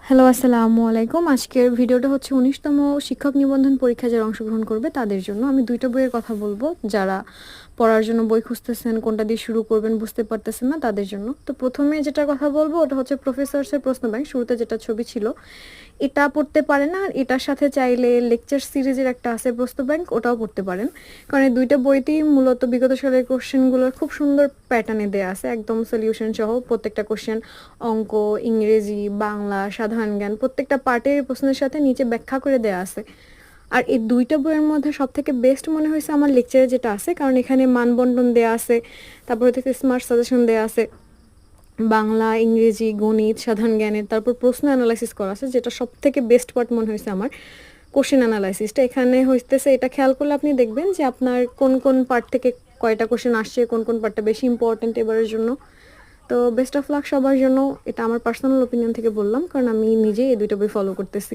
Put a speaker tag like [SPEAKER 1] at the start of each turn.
[SPEAKER 1] Hello, আসসালামু আলাইকুম। আজকের ভিডিওটা হচ্ছে ১৯তম শিক্ষক নিবন্ধন পরীক্ষায় যারা অংশগ্রহণ করবে তাদের জন্য। আমি ২ টা বইয়ের কথা বলবো, যারা পড়ার জন্য বই খুঁজতেছেন, কোনটা দিয়ে শুরু করবেন বুঝতে পারতেছেন না তাদের জন্য। তো ১ম এ যেটার কথা বলবো ওটা হচ্ছে প্রফেসরস এর প্রশ্ন ব্যাংক। শুরুতে যেটা ছবি ছিল, এটা পড়তে পারেন আর এটার সাথে চাইলে লেকচার সিরিজের একটা আছে প্রশ্ন ব্যাংক, ওটাও পড়তে পারেন। কারণ এই ২ টা বইতেই মূলত বিগত সালের কোশ্চেনগুলোর খুব সুন্দর প্যাটার্নে দেয়া আছে। একদম সলিউশন সহ প্রত্যেকটা কোশ্চেন, অঙ্ক, ইংরেজি, বাংলা, সাধারণ জ্ঞান প্রত্যেকটা পার্টের প্রশ্নের সাথে নিচে ব্যাখ্যা করে দেয়া আছে। আর এই ২ টা বইয়ের মধ্যে সবথেকে বেস্ট মনে হয়েছে আমার লেকচারে যেটা আছে, কারণ এখানে মানবন্টন দেয়া আছে, তারপর হচ্ছে স্মার্ট সাজেশন দেয়া আছে, বাংলা, ইংরেজি, গণিত, সাধারণ জ্ঞানের, তারপর প্রশ্ন অ্যানালাইসিস করা আছে, যেটা সবথেকে বেস্ট পার্ট মনে হয়েছে আমার কোশ্চেন অ্যানালাইসিসটা। এখানে হইতেছে এটা খেয়াল করলে আপনি দেখবেন যে আপনার কোন কোন পার্ট থেকে কয়টা কোশ্চেন আসছে, কোন কোন পার্টটা বেশি ইম্পর্টেন্ট এবারের জন্য। তো বেস্ট অফ লাক সবার জন্য। এটা আমার পার্সোনাল ওপিনিয়ন থেকে বললাম, কারণ আমি নিজেই এই ২ টা বই ফলো করতেছি।